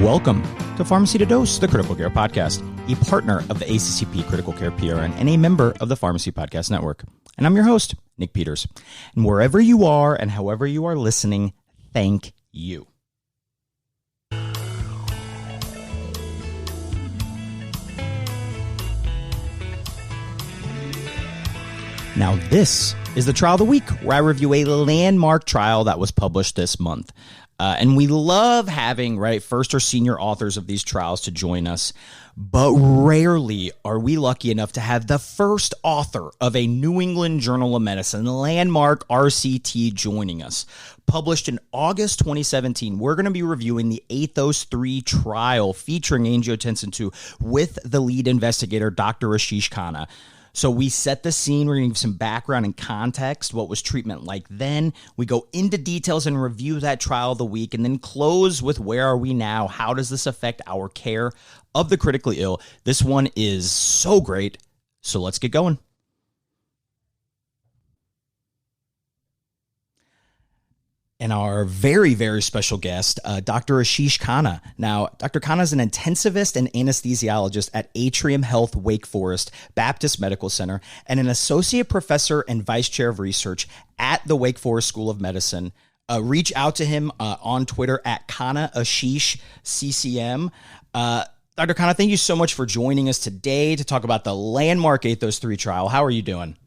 Welcome to PharmacyToDose, the Critical Care Podcast, a partner of the ACCP Critical Care PRN and a member of the Pharmacy Podcast Network. And I'm your host, Nick Peters. And wherever you are and however you are listening, thank you. Now, this is the Trial of the Week, where I review a landmark trial that was published this month. And we love having, first or senior authors of these trials to join us, but rarely are we lucky enough to have the first author of a New England Journal of Medicine landmark RCT joining us. Published in August 2017, we're going to be reviewing the ATHOS-3 trial featuring angiotensin 2 with the lead investigator, Dr. Ashish Khanna. So we set the scene, we're going to give some background and context, what was treatment like then. We go into details and review that trial of the week, and then close with where are we now? How does this affect our care of the critically ill? This one is so great, so let's get going. And our very, very special guest, Dr. Ashish Khanna. Now, Dr. Khanna is an intensivist and anesthesiologist at Atrium Health Wake Forest Baptist Medical Center and an associate professor and vice chair of research at the Wake Forest School of Medicine. Reach out to him on Twitter at Khanna Ashish CCM. Dr. Khanna, thank you so much for joining us today to talk about the landmark ATHOS-3 trial. How are you doing?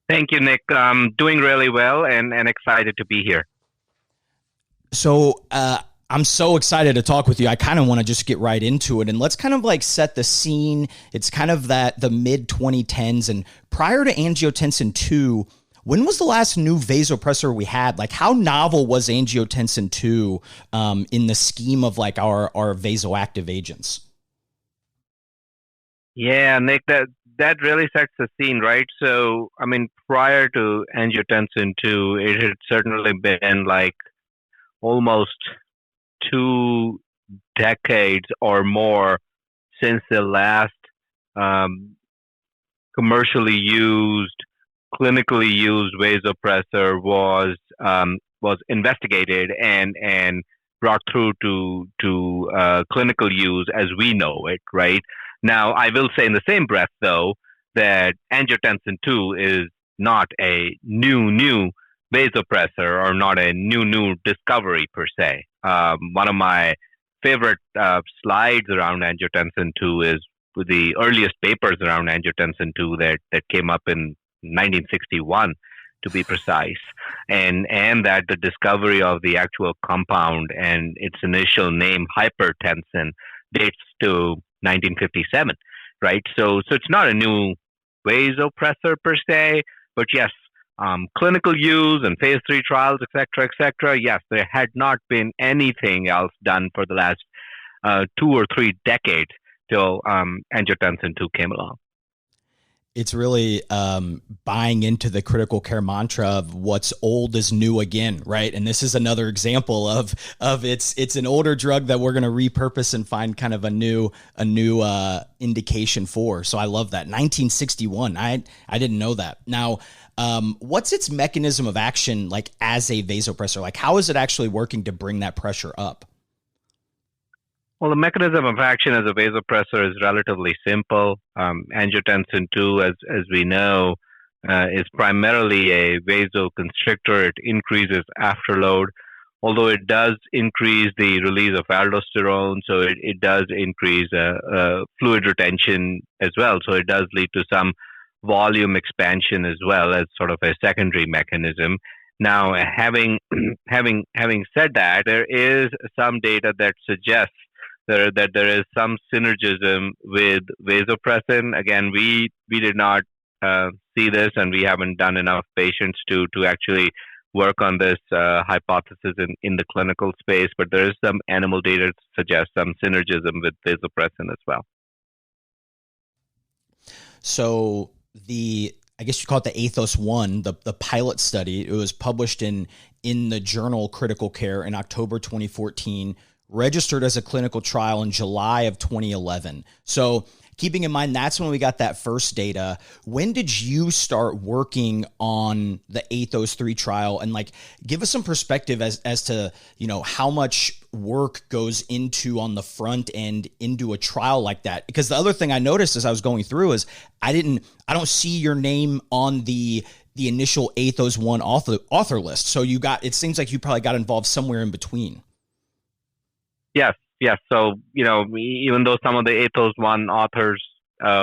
Thank you, Nick. Doing really well and excited to be here. So I'm so excited to talk with you. I kind of want to just get right into it. And let's kind of like set the scene. It's kind of the mid-2010s. And prior to angiotensin 2, when was the last new vasopressor we had? Like, how novel was angiotensin 2 in the scheme of like our vasoactive agents? Yeah, Nick, that really sets the scene, right? So, I mean, prior to angiotensin 2, it had certainly been like almost 2 decades or more since the last commercially used, clinically used vasopressor was investigated and brought through to clinical use as we know it, right? Now, I will say in the same breath, though, that angiotensin 2 is not a new vasopressor or not a new discovery per se. One of my favorite slides around angiotensin 2 is the earliest papers around angiotensin 2 that came up in 1961, to be precise, and that the discovery of the actual compound and its initial name, hypertensin, dates to 1957, right? So it's not a new vasopressor per se, but yes, clinical use and phase 3 trials, et cetera, yes, there had not been anything else done for the last 2 or 3 decades till angiotensin 2 came along. It's really buying into the critical care mantra of what's old is new again, right? And this is another example of it's an older drug that we're going to repurpose and find kind of a new indication for. So I love that. 1961. I didn't know that. Now, what's its mechanism of action like as a vasopressor? Like, how is it actually working to bring that pressure up? Well, the mechanism of action as a vasopressor is relatively simple. Angiotensin 2, as we know, is primarily a vasoconstrictor. It increases afterload, although it does increase the release of aldosterone, so it does increase fluid retention as well. So it does lead to some volume expansion as well as sort of a secondary mechanism. Now, having said that, there is some data that suggests that there is some synergism with vasopressin. Again, we did not see this, and we haven't done enough patients to actually work on this hypothesis in the clinical space, but there is some animal data to suggest some synergism with vasopressin as well. So I guess you call it the ATHOS-1, the pilot study, it was published in the journal Critical Care in October 2014, registered as a clinical trial in July of 2011. So keeping in mind, that's when we got that first data. When did you start working on the ATHOS-3 trial? And like, give us some perspective as to, how much work goes into on the front end into a trial like that? Because the other thing I noticed as I was going through is I don't see your name on the initial ATHOS-1 author list. So it seems like you probably got involved somewhere in between. Yes. So, even though some of the ATHOS-1 authors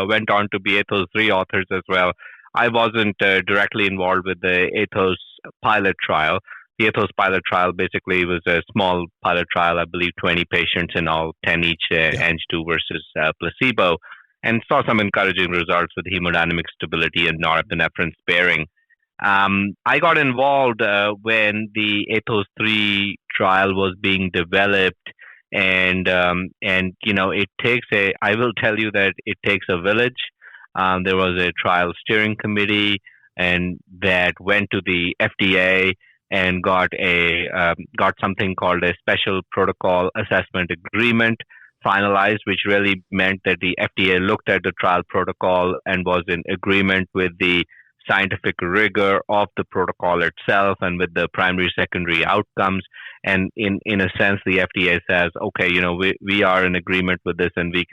went on to be ATHOS-3 authors as well, I wasn't directly involved with the ATHOS pilot trial. The ATHOS pilot trial basically was a small pilot trial, I believe 20 patients in all, 10 each, Ang2 versus placebo, and saw some encouraging results with hemodynamic stability and norepinephrine sparing. I got involved when the ATHOS-3 trial was being developed, and it takes I will tell you that it takes a village. There was a trial steering committee, and that went to the FDA and got something called a special protocol assessment agreement finalized, which really meant that the FDA looked at the trial protocol and was in agreement with the scientific rigor of the protocol itself and with the primary secondary outcomes. And in a sense, the FDA says, okay, we are in agreement with this, and we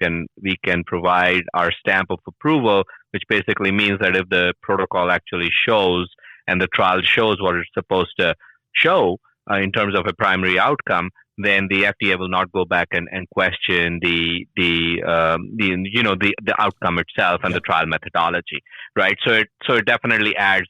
can provide our stamp of approval, which basically means that if the protocol actually shows and the trial shows what it's supposed to show in terms of a primary outcome, then the FDA will not go back and question the outcome itself and the trial methodology, right? So it definitely adds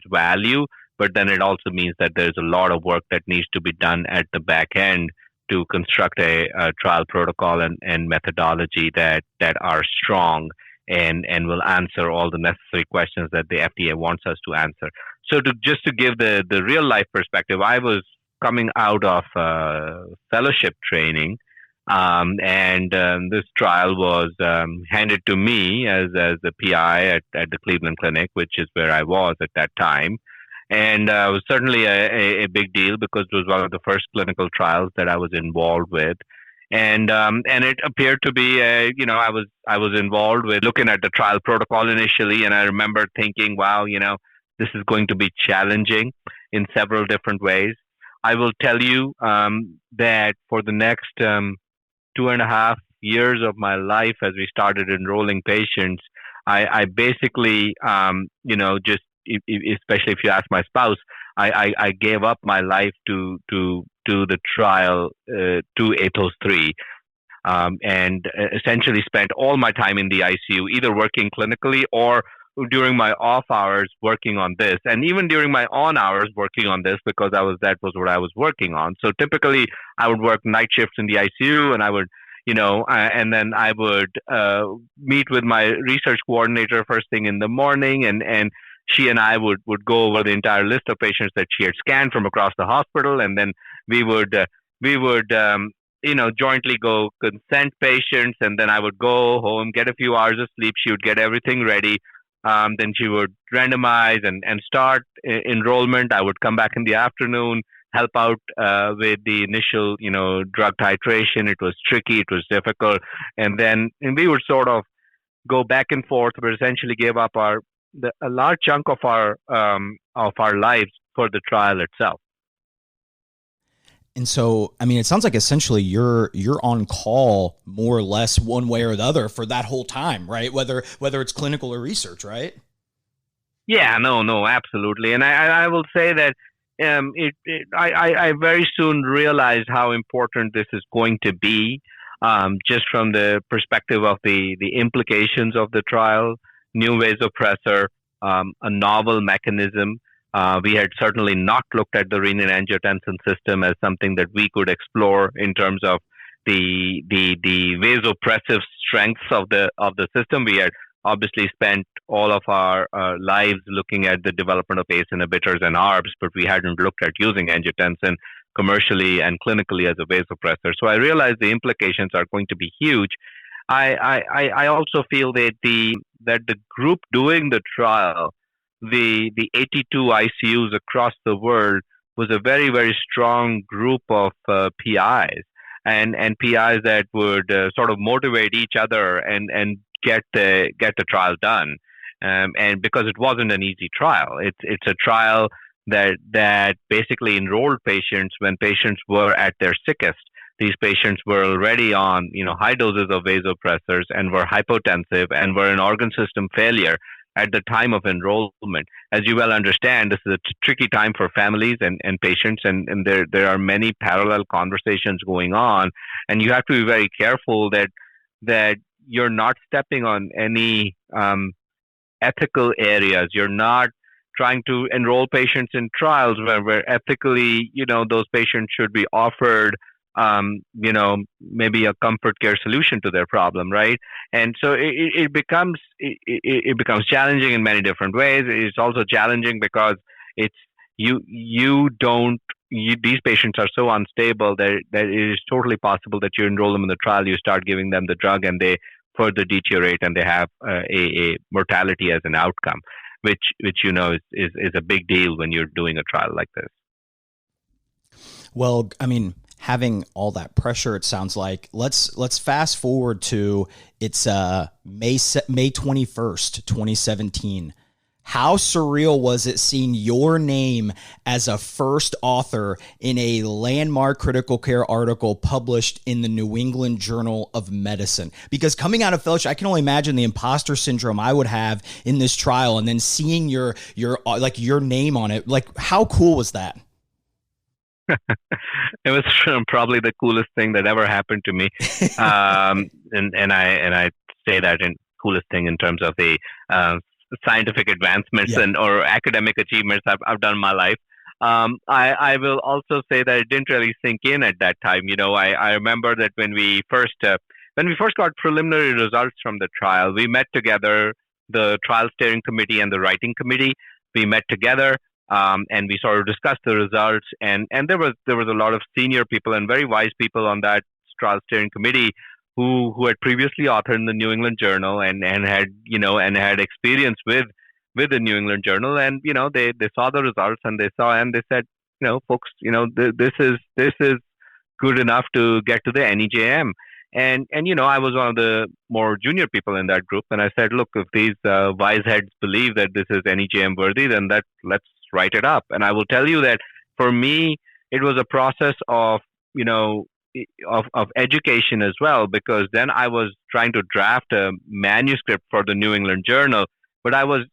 value, but then it also means that there's a lot of work that needs to be done at the back end to construct a trial protocol and methodology that are strong and will answer all the necessary questions that the FDA wants us to answer. So just to give the real life perspective, I was coming out of fellowship training, and this trial was handed to me as the PI at the Cleveland Clinic, which is where I was at that time. And it was certainly a big deal because it was one of the first clinical trials that I was involved with. And it appeared to be I was involved with looking at the trial protocol initially, and I remember thinking, wow, this is going to be challenging in several different ways. I will tell you that for the next 2.5 years of my life, as we started enrolling patients, I basically, just especially if you ask my spouse, I gave up my life to the trial, to ATHOS-3, and essentially spent all my time in the ICU, either working clinically or during my off hours working on this, and even during my on hours working on this, because that was what I was working on. So typically I would work night shifts in the ICU, and I would, and then I would meet with my research coordinator first thing in the morning, and she and I would go over the entire list of patients that she had scanned from across the hospital, and then we would jointly go consent patients, and then I would go home, get a few hours of sleep. She would get everything ready. Then she would randomize and start enrollment. I would come back in the afternoon, help out with the initial, drug titration. It was tricky. It was difficult. And we would sort of go back and forth, but essentially gave up a large chunk of our lives for the trial itself. And so, I mean, it sounds like essentially you're on call more or less one way or the other for that whole time, right? Whether it's clinical or research, right? Yeah, no, absolutely. And I will say that I very soon realized how important this is going to be, just from the perspective of the implications of the trial, new vasopressor, a novel mechanism. We had certainly not looked at the renin-angiotensin system as something that we could explore in terms of the vasopressive strengths of the system. We had obviously spent all of our lives looking at the development of ACE inhibitors and ARBs, but we hadn't looked at using angiotensin commercially and clinically as a vasopressor. So I realized the implications are going to be huge. I also feel that the group doing the trial, the 82 ICUs across the world, was a very, very strong group of PIs and PIs that would sort of motivate each other and get the trial done. And because it wasn't an easy trial, it's a trial that basically enrolled patients when patients were at their sickest. These patients were already on, high doses of vasopressors and were hypotensive and were in organ system failure at the time of enrollment. As you well understand, this is a tricky time for families and patients, and there are many parallel conversations going on, and you have to be very careful that you're not stepping on any ethical areas. You're not trying to enroll patients in trials where ethically, those patients should be offered, maybe a comfort care solution to their problem, right? And so it becomes challenging in many different ways. It's also challenging because it's these patients are so unstable that it is totally possible that you enroll them in the trial, you start giving them the drug, and they further deteriorate and they have a mortality as an outcome, which is a big deal when you're doing a trial like this. Well, I mean, having all that pressure, it sounds like, let's fast forward to it's May 21st, 2017. How surreal was it seeing your name as a first author in a landmark critical care article published in the New England Journal of Medicine? Because coming out of fellowship, I can only imagine the imposter syndrome I would have in this trial, and then seeing your name on it. Like, how cool was that? It was probably the coolest thing that ever happened to me, and I say that in coolest thing in terms of the scientific advancements or academic achievements I've done in my life. I will also say that it didn't really sink in at that time. I remember that when we first got preliminary results from the trial, we met together, the trial steering committee and the writing committee. We met together. And we sort of discussed the results, and there was a lot of senior people and very wise people on that trial steering committee who had previously authored in the New England Journal and had experience with the New England Journal, and they saw the results and they said, folks, this is good enough to get to the NEJM. And I was one of the more junior people in that group, and I said, look, if these wise heads believe that this is NEJM worthy, then let's write it up. And I will tell you that for me, it was a process of education as well, because then I was trying to draft a manuscript for the New England Journal, but I will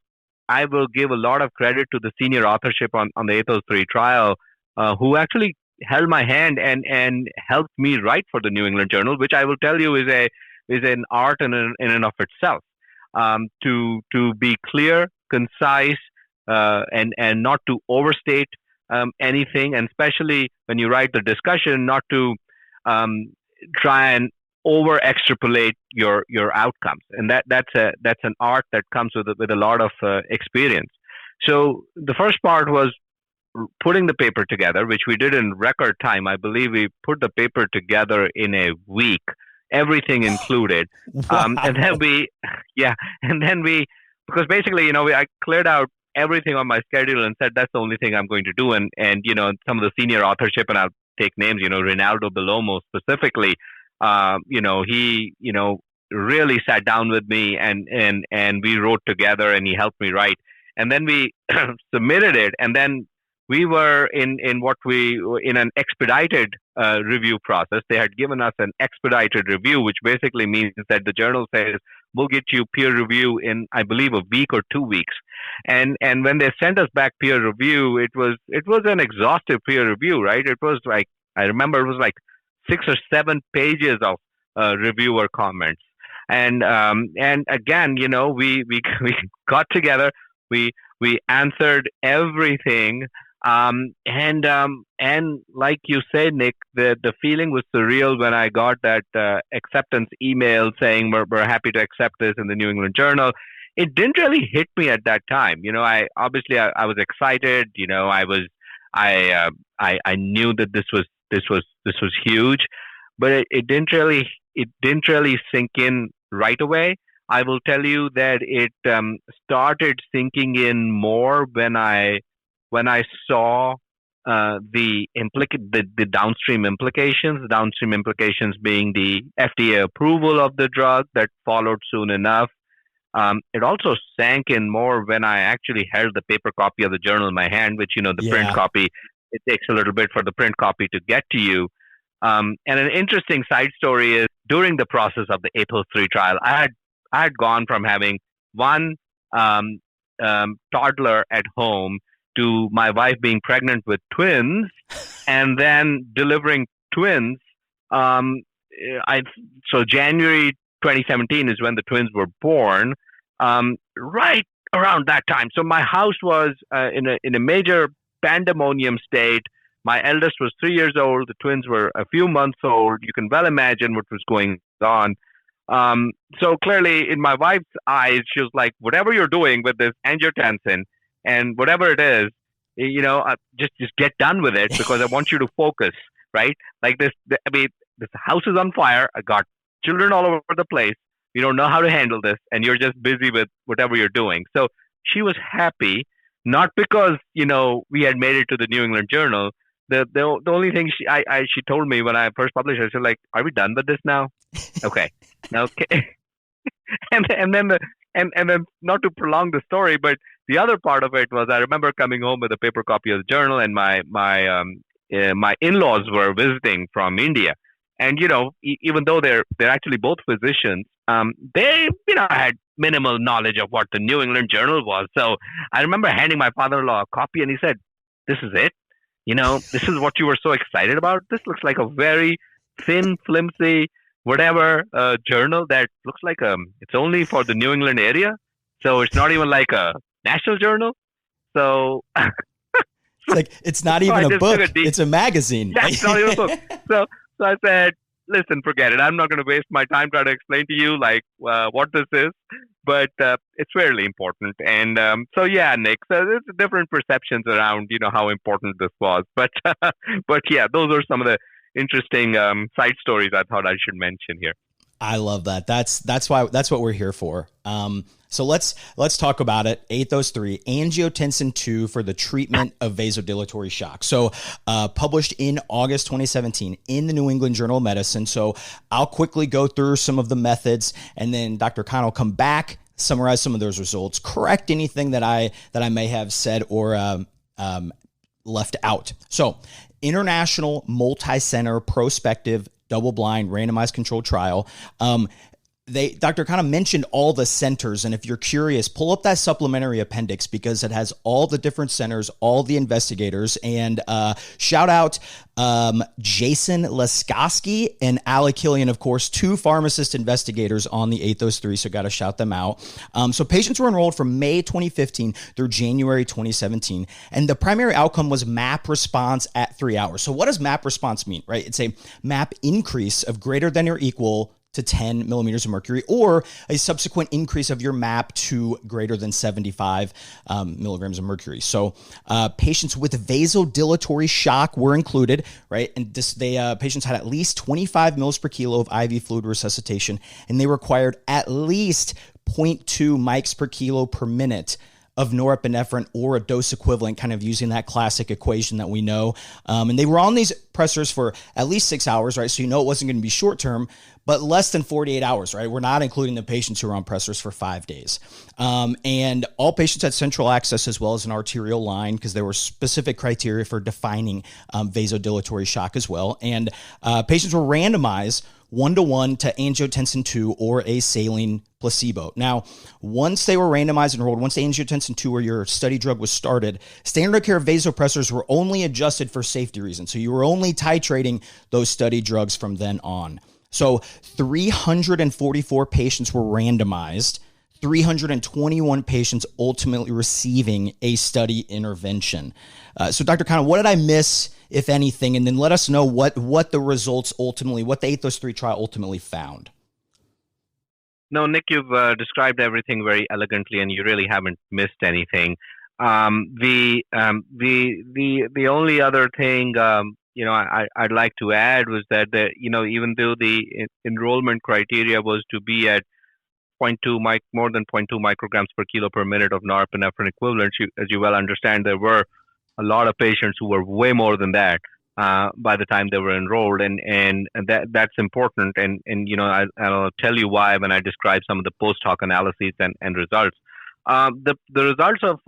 give a lot of credit to the senior authorship on the ATHOS-3 trial, who actually held my hand and helped me write for the New England Journal, which I will tell you is an art in and of itself. To be clear, concise, and not to overstate anything, and especially when you write the discussion, not to try and over extrapolate your outcomes, and that's an art that comes with a lot of experience. So the first part was putting the paper together, which we did in record time. I believe we put the paper together in a week, everything included. Wow. And then we, because basically, I cleared out everything on my schedule and said, that's the only thing I'm going to do. And some of the senior authorship, and I'll take names, Rinaldo Bellomo specifically, he, really sat down with me and we wrote together, and he helped me write. And then we submitted it, and then we were in an expedited review process. They had given us an expedited review, which basically means that the journal says, we'll get you peer review in, I believe, a week or 2 weeks. And when they sent us back peer review, it was an exhaustive peer review, right? It was like, I remember it was like 6 or 7 pages of reviewer comments. And again, we got together, we answered everything. And like you said, Nick, the feeling was surreal when I got that acceptance email saying we're happy to accept this in the New England Journal. It didn't really hit me at that time. I was excited. I knew that this was huge, but it didn't really sink in right away. I will tell you that it started sinking in more when I saw the downstream implications being the FDA approval of the drug that followed soon enough, It also sank in more when I actually held the paper copy of the journal in my hand, which, the print copy, it takes a little bit for the print copy to get to you. And an interesting side story is during the process of the ATHOS-3 trial, I had gone from having one toddler at home to my wife being pregnant with twins and then delivering twins. So January 2017 is when the twins were born, right around that time. So my house was in a major pandemonium state. My eldest was 3 years old. The twins were a few months old. You can well imagine what was going on. So clearly, in my wife's eyes, she was like, "Whatever you're doing with this angiotensin, and whatever it is, just get done with it because I want you to focus." Right? Like this. This house is on fire. I got children all over the place. You don't know how to handle this, and you're just busy with whatever you're doing. So she was happy, not because we had made it to the New England Journal. The only thing she told me when I first published it, she was like, "Are we done with this now?" Okay. and then not to prolong the story, but the other part of it was I remember coming home with a paper copy of the journal, and my in-laws were visiting from India, and even though they're actually both physicians, they had minimal knowledge of what the New England Journal was. So I remember handing my father-in-law a copy, and he said, "This is it. This is what you were so excited about. This looks like a very thin, flimsy, whatever journal that looks like it's only for the New England area. So it's not even like a national journal." So it's not even a book. It's a magazine. That's not even a book. So I said, "Listen, forget it. I'm not going to waste my time trying to explain to you what this is, but it's fairly important." And so yeah, Nick. So there's different perceptions around how important this was, but yeah, those are some of the interesting side stories I thought I should mention here. I love that. That's what we're here for. So let's talk about it. ATHOS-3, angiotensin 2 for the treatment of vasodilatory shock. So published in August 2017 in the New England Journal of Medicine. So I'll quickly go through some of the methods, and then Dr. Khanna will come back, summarize some of those results, correct anything that I may have said or left out. So international multi-center prospective double-blind randomized controlled trial. Dr. Khanna mentioned all the centers, and if you're curious, pull up that supplementary appendix because it has all the different centers, all the investigators, and shout out Jason Laskoski and Alec Killian, of course, 2 pharmacist investigators on the ATHOS-3, so got to shout them out. So patients were enrolled from May 2015 through January 2017, and the primary outcome was MAP response at 3 hours. So what does MAP response mean, right? It's a MAP increase of greater than or equal to 10 millimeters of mercury, or a subsequent increase of your MAP to greater than 75 milligrams of mercury. So patients with vasodilatory shock were included, right? And patients had at least 25 mils per kilo of IV fluid resuscitation, and they required at least 0.2 mics per kilo per minute of norepinephrine or a dose equivalent, kind of using that classic equation that we know. And they were on these pressors for at least 6 hours, right? So it wasn't going to be short term, but less than 48 hours, right? We're not including the patients who are on pressors for 5 days. And all patients had central access as well as an arterial line because there were specific criteria for defining vasodilatory shock as well. And patients were randomized 1-to-1 to angiotensin 2 or a saline placebo. Now, once they were randomized and enrolled, once the angiotensin 2 or your study drug was started, standard of care vasopressors were only adjusted for safety reasons. So you were only titrating those study drugs from then on. So 344 patients were randomized, 321 patients ultimately receiving a study intervention. So Dr. Khanna, what did I miss, if anything? And then let us know what the results ultimately, what the ATHOS-3 trial ultimately found. No, Nick, you've described everything very elegantly, and you really haven't missed anything. The only other thing I'd like to add was that even though the enrollment criteria was to be at more than 0.2 micrograms per kilo per minute of norepinephrine equivalent, as you well understand, there were a lot of patients who were way more than that. by the time they were enrolled, and that's important. And I'll tell you why when I describe some of the post hoc analyses and results. The results of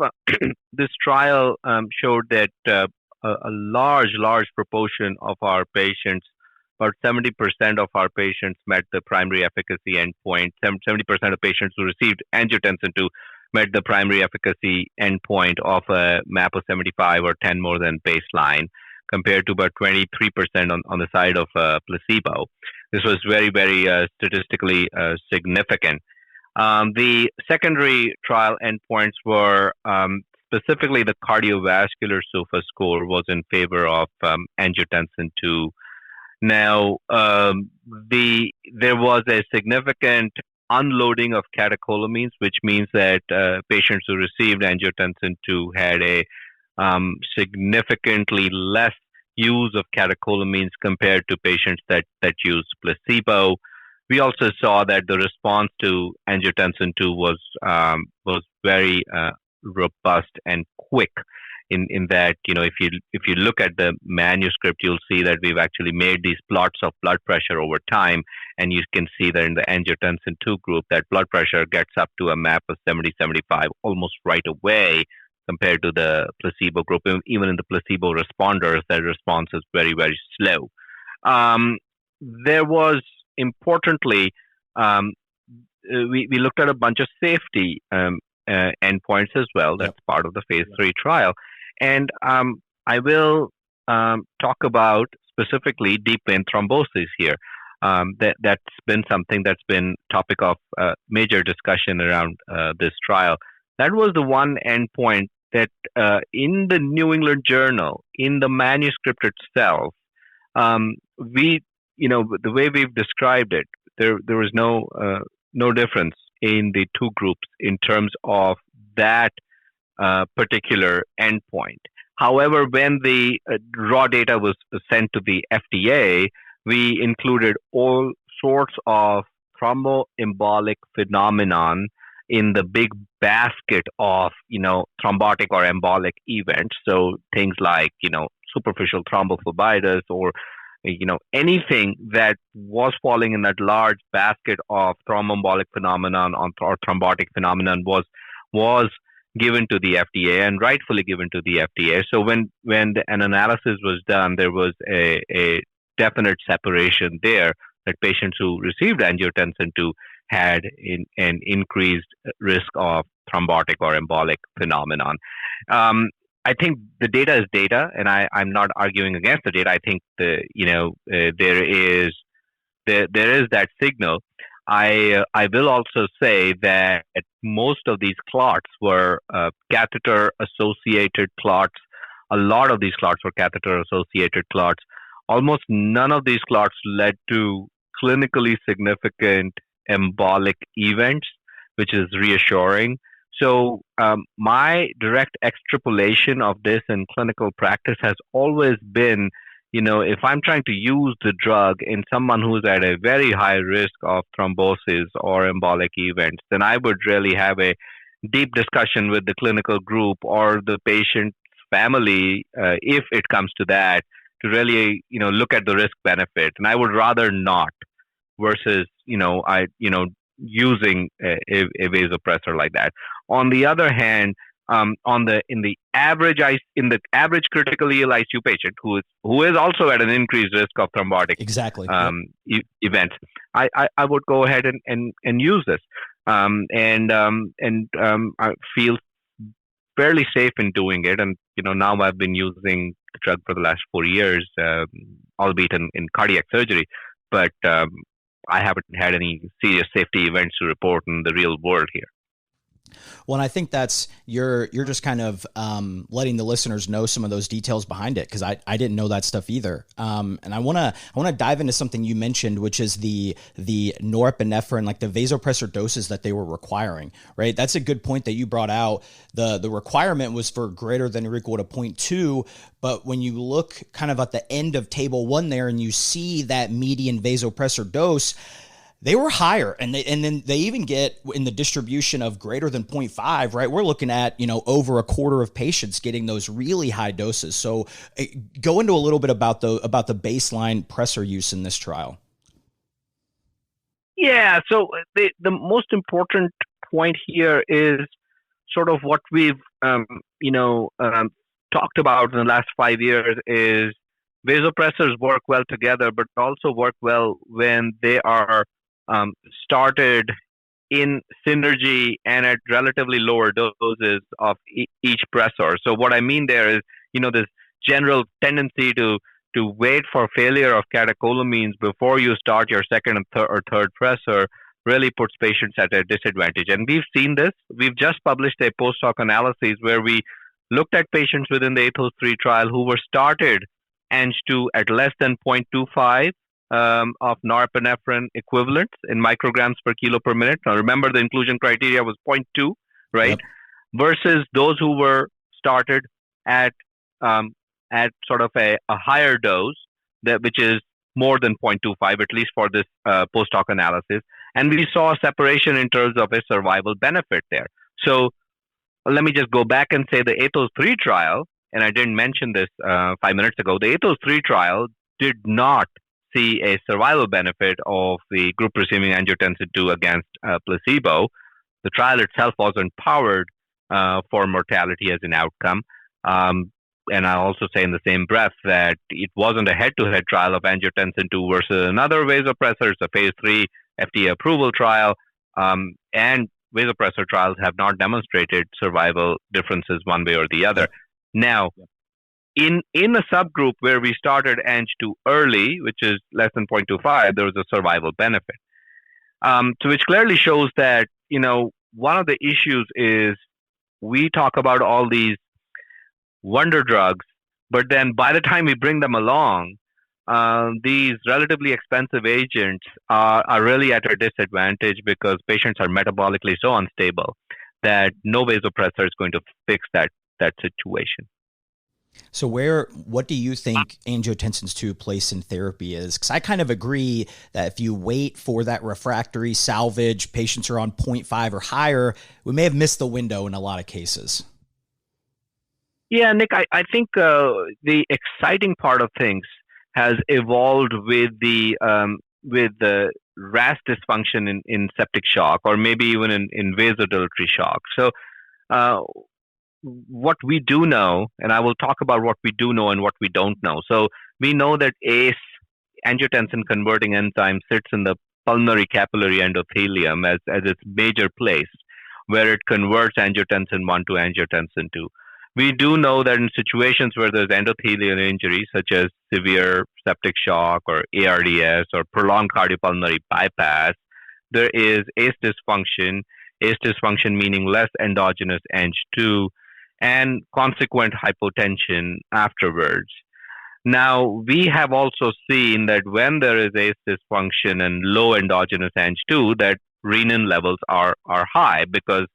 this trial showed that a large proportion of our patients, about 70% of our patients, met the primary efficacy endpoint. 70% of patients who received angiotensin 2 met the primary efficacy endpoint of a MAP of 75 or 10 more than baseline, compared to about 23% on the side of placebo. This was very, very statistically significant. The secondary trial endpoints were specifically the cardiovascular SOFA score was in favor of angiotensin 2. Now, there was a significant unloading of catecholamines, which means that patients who received angiotensin 2 had a significantly less use of catecholamines compared to patients that used placebo. We also saw that the response to angiotensin 2 was very robust and quick. In that, if you look at the manuscript, you'll see that we've actually made these plots of blood pressure over time, and you can see that in the angiotensin 2 group, that blood pressure gets up to a MAP of 70-75 almost right away, compared to the placebo group. Even in the placebo responders, that response is very, very slow. There was, importantly, we looked at a bunch of safety endpoints as well. That's part of the phase 3 trial. And I will talk about specifically deep vein thrombosis here. That's been something that's been topic of major discussion around this trial. That was the one endpoint that in the New England Journal, in the manuscript itself, the way we've described it, there was no difference in the two groups in terms of that particular endpoint. However, when the raw data was sent to the FDA, we included all sorts of thromboembolic phenomenon in the big basket of, thrombotic or embolic events. So things like, superficial thrombophlebitis or, anything that was falling in that large basket of thromboembolic phenomenon or thrombotic phenomenon was given to the FDA, and rightfully given to the FDA. So when an analysis was done, there was a definite separation there, that patients who received angiotensin 2 had an increased risk of thrombotic or embolic phenomenon. I think the data is data, and I'm not arguing against the data. I think there is that signal. I will also say that most of these clots were catheter-associated clots. A lot of these clots were catheter-associated clots. Almost none of these clots led to clinically significant embolic events, which is reassuring. So my direct extrapolation of this in clinical practice has always been, if I'm trying to use the drug in someone who's at a very high risk of thrombosis or embolic events, then I would really have a deep discussion with the clinical group or the patient's family, if it comes to that, to really, look at the risk benefit. And I would rather not versus, using a vasopressor like that. On the other hand, in the average critically ill ICU patient who is also at an increased risk of thrombotic events, I would go ahead and use this, and I feel fairly safe in doing it. And now I've been using the drug for the last 4 years, albeit in cardiac surgery, but I haven't had any serious safety events to report in the real world here. Well, and I think that's you're just kind of letting the listeners know some of those details behind it, because I didn't know that stuff either. And I want to dive into something you mentioned, which is the norepinephrine, like the vasopressor doses that they were requiring, right? That's a good point that you brought out. The requirement was for greater than or equal to 0.2, but when you look kind of at the end of table 1 there and you see that median vasopressor dose, They were higher, and then they even get in the distribution of greater than 0.5, right? We're looking at, over a quarter of patients getting those really high doses. So go into a little bit about the baseline pressor use in this trial. Yeah, so the most important point here is sort of what we've talked about in the last 5 years is vasopressors work well together, but also work well when they are started in synergy and at relatively lower doses of each pressor. So what I mean there is, this general tendency to wait for failure of catecholamines before you start your second or third pressor really puts patients at a disadvantage. And we've seen this. We've just published a post-hoc analysis where we looked at patients within the ATHOS-3 trial who were started Ang2 at less than 0.25 of norepinephrine equivalents in micrograms per kilo per minute. Now, remember, the inclusion criteria was 0.2, right? Yep. Versus those who were started at sort of a higher dose, which is more than 0.25, at least for this post-hoc analysis. And we saw a separation in terms of a survival benefit there. So let me just go back and say the ATHOS-3 trial, and I didn't mention this 5 minutes ago, the ATHOS-3 trial did not see a survival benefit of the group receiving angiotensin 2 against placebo. The trial itself wasn't powered for mortality as an outcome. And I'll also say in the same breath that it wasn't a head-to-head trial of angiotensin 2 versus another vasopressor. It's a phase 3 FDA approval trial. And vasopressor trials have not demonstrated survival differences one way or the other. Now, in a subgroup where we started Ang2 early, which is less than 0.25, there was a survival benefit. So which clearly shows that, one of the issues is we talk about all these wonder drugs, but then by the time we bring them along, these relatively expensive agents are really at a disadvantage because patients are metabolically so unstable that no vasopressor is going to fix that situation. So what do you think angiotensin 2 place in therapy is? Because I kind of agree that if you wait for that refractory salvage, patients are on 0.5 or higher, we may have missed the window in a lot of cases. Yeah, Nick, I think the exciting part of things has evolved with the RAS dysfunction in septic shock, or maybe even in vasodilatory shock. So what we do know, and I will talk about what we do know and what we don't know. So we know that ACE, angiotensin converting enzyme, sits in the pulmonary capillary endothelium as its major place where it converts angiotensin 1 to angiotensin 2. We do know that in situations where there's endothelial injury, such as severe septic shock or ARDS or prolonged cardiopulmonary bypass, there is ACE dysfunction meaning less endogenous Ang2, and consequent hypotension afterwards. Now, we have also seen that when there is ACE dysfunction and low endogenous Ang2, that renin levels are high because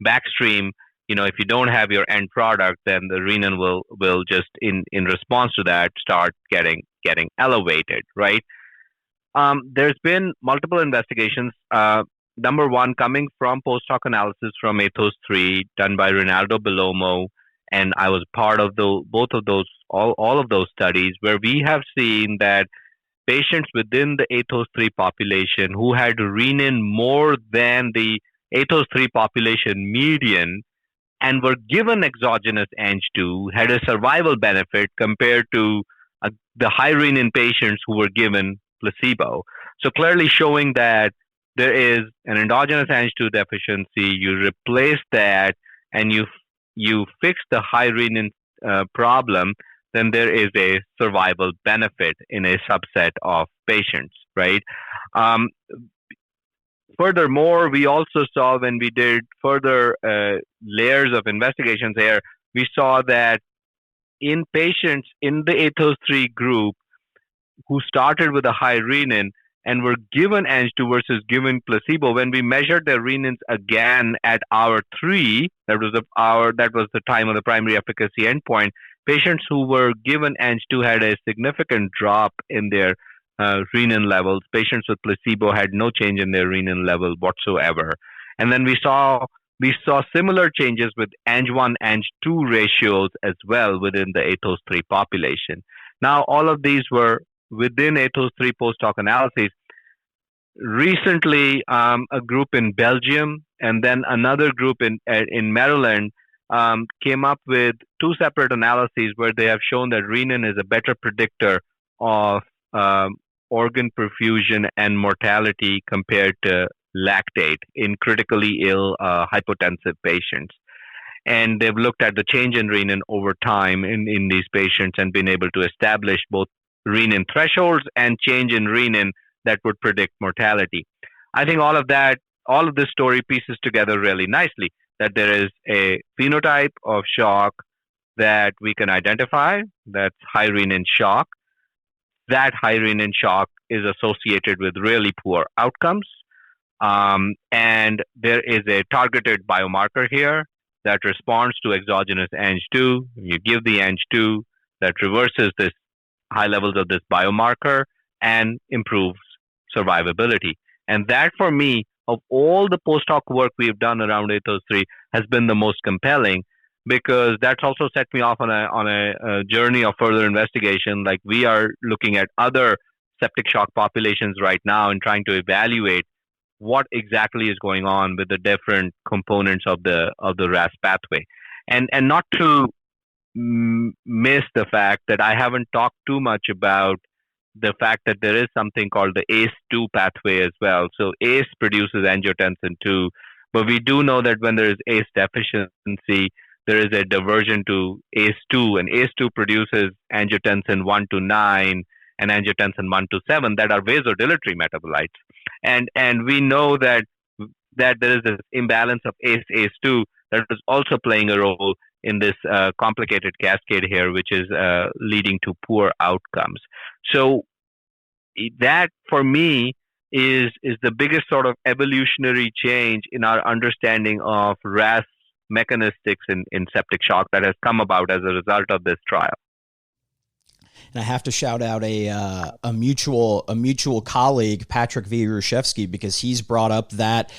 backstream, if you don't have your end product, then the renin will just in response to that start getting elevated, right? There's been multiple investigations. Number one, coming from post-hoc analysis from ATHOS-3 done by Rinaldo Bellomo, and I was part of all of those studies where we have seen that patients within the ATHOS-3 population who had renin more than the ATHOS-3 population median and were given exogenous Ang2 had a survival benefit compared to the high renin patients who were given placebo. So clearly showing that there is an endogenous Ang2 deficiency, you replace that and you fix the high renin problem, then there is a survival benefit in a subset of patients, right? Furthermore, we also saw when we did further layers of investigations here, we saw that in patients in the ATHOS-3 group who started with a high renin and were given Ang2 versus given placebo, when we measured their renins again at hour 3, that was the time of the primary efficacy endpoint, patients who were given Ang2 had a significant drop in their renin levels. Patients with placebo had no change in their renin level whatsoever. And then we saw similar changes with Ang1, Ang2 ratios as well within the ATHOS-3 population. Now, all of these were within ATHOS-3 post-hoc analyses. Recently, a group in Belgium and then another group in Maryland came up with two separate analyses where they have shown that renin is a better predictor of organ perfusion and mortality compared to lactate in critically ill hypotensive patients. And they've looked at the change in renin over time in these patients and been able to establish both renin thresholds and change in renin that would predict mortality. I think all of this story pieces together really nicely, that there is a phenotype of shock that we can identify, that's high renin shock. That high renin shock is associated with really poor outcomes. And there is a targeted biomarker here that responds to exogenous Ang2. You give the Ang2 that reverses this high levels of this biomarker and improves survivability. And that, for me, of all the post-hoc work we've done around ATHOS-3, has been the most compelling, because that's also set me off on a journey of further investigation. Like, we are looking at other septic shock populations right now and trying to evaluate what exactly is going on with the different components of the RAS pathway. And not to miss the fact that I haven't talked too much about the fact that there is something called the ACE2 pathway as well. So ACE produces angiotensin 2, but we do know that when there is ACE deficiency, there is a diversion to ACE2, and ACE2 produces angiotensin 1 to 9 and angiotensin 1 to 7 that are vasodilatory metabolites. And we know that there is this imbalance of ACE-ACE2 that is also playing a role in this complicated cascade here, which is leading to poor outcomes. So that, for me, is the biggest sort of evolutionary change in our understanding of RAS mechanistics in septic shock that has come about as a result of this trial. And I have to shout out a mutual colleague, Patrick Wieruszewski, because he's brought up that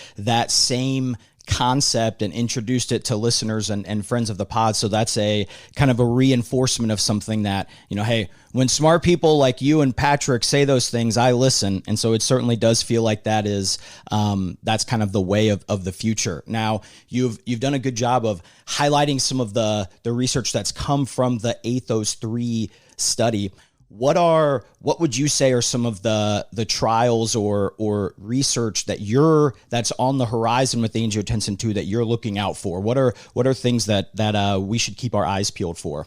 same concept and introduced it to listeners and friends of the pod. So that's a kind of a reinforcement of something that, hey, when smart people like you and Patrick say those things, I listen. And so it certainly does feel like that is, that's kind of the way of the future. Now, you've done a good job of highlighting some of the research that's come from the ATHOS-3 study. What would you say are some of the trials or research that's on the horizon with the angiotensin 2 that you're looking out for? What are things that we should keep our eyes peeled for?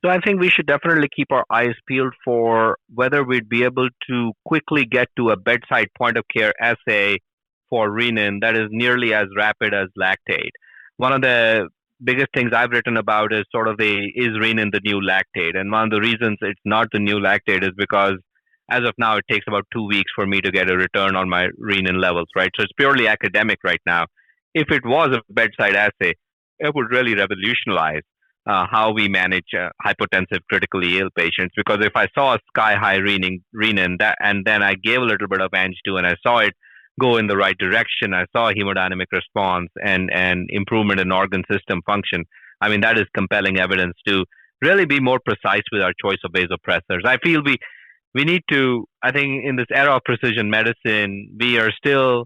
So I think we should definitely keep our eyes peeled for whether we'd be able to quickly get to a bedside point of care assay for renin that is nearly as rapid as lactate. One of the biggest things I've written about is sort of is renin the new lactate? And one of the reasons it's not the new lactate is because as of now, it takes about 2 weeks for me to get a return on my renin levels, right? So it's purely academic right now. If it was a bedside assay, it would really revolutionize how we manage hypotensive critically ill patients. Because if I saw a sky-high renin and then I gave a little bit of Ang2 and I saw it go in the right direction, I saw a hemodynamic response and improvement in organ system function. I mean, that is compelling evidence to really be more precise with our choice of vasopressors. I feel we need to, I think in this era of precision medicine, we are still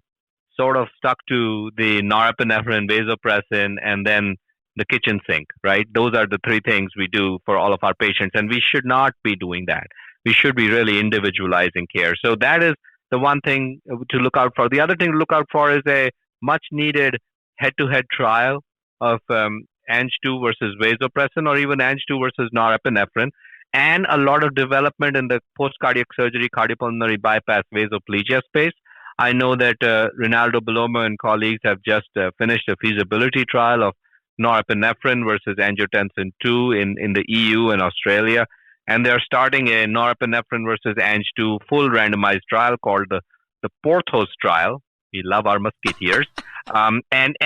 sort of stuck to the norepinephrine, vasopressin, and then the kitchen sink, right? Those are the three things we do for all of our patients, and we should not be doing that. We should be really individualizing care. So that is the one thing to look out for. The other thing to look out for is a much needed head-to-head trial of Ang2 versus vasopressin, or even Ang2 versus norepinephrine, and a lot of development in the post-cardiac surgery cardiopulmonary bypass vasoplegia space. I know that Rinaldo Bellomo and colleagues have just finished a feasibility trial of norepinephrine versus angiotensin 2 in the EU and Australia. And they're starting a norepinephrine versus Ang2 full randomized trial called the PORTHOS trial. We love our musketeers. And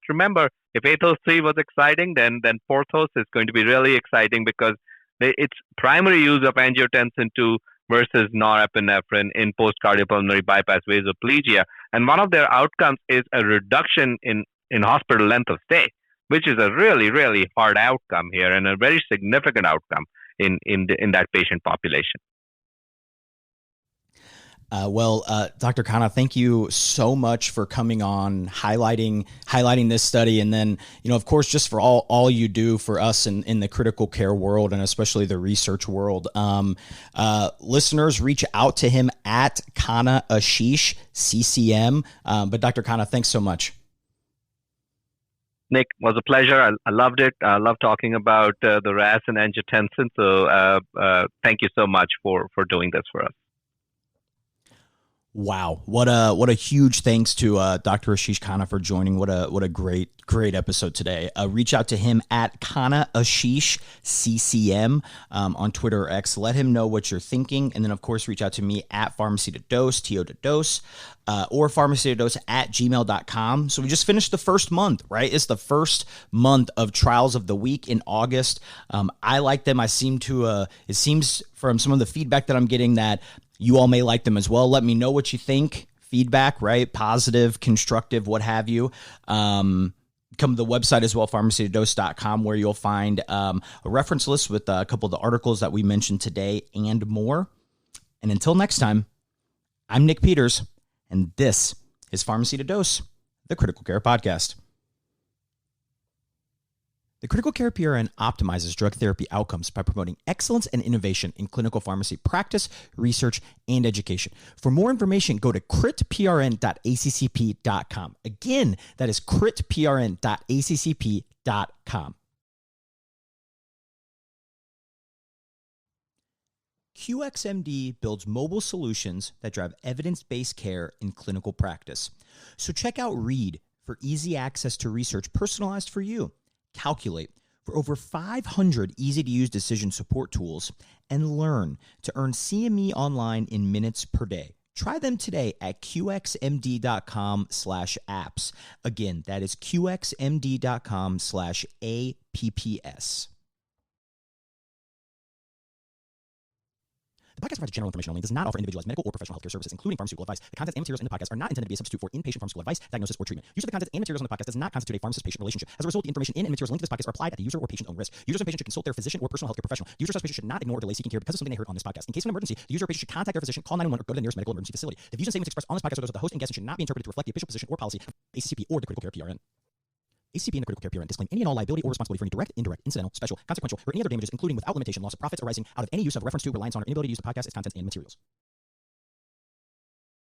remember, if ATHOS-3 was exciting, then PORTHOS is going to be really exciting, because It's primary use of angiotensin 2 versus norepinephrine in post-cardiopulmonary bypass vasoplegia. And one of their outcomes is a reduction in hospital length of stay, which is a really, really hard outcome here and a very significant outcome in that patient population. Dr. Khanna, thank you so much for coming on, highlighting this study. And then, of course, just for all you do for us in the critical care world and especially the research world. Listeners, reach out to him at Khanna Ashish, CCM. But Dr. Khanna, thanks so much. Nick, it was a pleasure. I loved it. I love talking about the RAS and angiotensin. So thank you so much for doing this for us. Wow. What a huge thanks to Dr. Ashish Khanna for joining. What a great episode today. Reach out to him at Khanna Ashish CCM on Twitter or X. Let him know what you're thinking. And then, of course, reach out to me at PharmacyToDose, TO2Dose, or PharmacyToDose at gmail.com. So we just finished the first month, right? It's the first month of Trials of the Week in August. I like them. It seems from some of the feedback that I'm getting that you all may like them as well. Let me know what you think. Feedback, right? Positive, constructive, what have you. Come to the website as well, PharmacyToDose.com, where you'll find a reference list with a couple of the articles that we mentioned today and more. And until next time, I'm Nick Peters, and this is Pharmacy to Dose, the Critical Care Podcast. The Critical Care PRN optimizes drug therapy outcomes by promoting excellence and innovation in clinical pharmacy practice, research, and education. For more information, go to critprn.accp.com. Again, that is critprn.accp.com. QXMD builds mobile solutions that drive evidence-based care in clinical practice. So check out READ for easy access to research personalized for you. Calculate for over 500 easy-to-use decision support tools, and Learn to earn CME online in minutes per day. Try them today at qxmd.com/apps. Again, that is qxmd.com/apps. The podcast provides general information only and does not offer individualized medical or professional healthcare services, including pharmaceutical advice. The contents and materials in the podcast are not intended to be a substitute for inpatient pharmaceutical advice, diagnosis, or treatment. Use of the contents and materials on the podcast does not constitute a pharmacist-patient relationship. As a result, the information in and materials linked to this podcast are applied at the user or patient's own risk. Users and patients should consult their physician or personal healthcare professional. Users and patients should not ignore or delay seeking care because of something they heard on this podcast. In case of an emergency, the user or patient should contact their physician, call 911, or go to the nearest medical emergency facility. The views and statements expressed on this podcast are those of the host and guests and should not be interpreted to reflect the official position or policy of ACCP or the Critical Care PRN. ACCP and the Critical Care PRN disclaim any and all liability or responsibility for any direct, indirect, incidental, special, consequential, or any other damages, including without limitation, loss of profits arising out of any use of reference to, reliance on, or inability to use the podcast, its contents, and materials.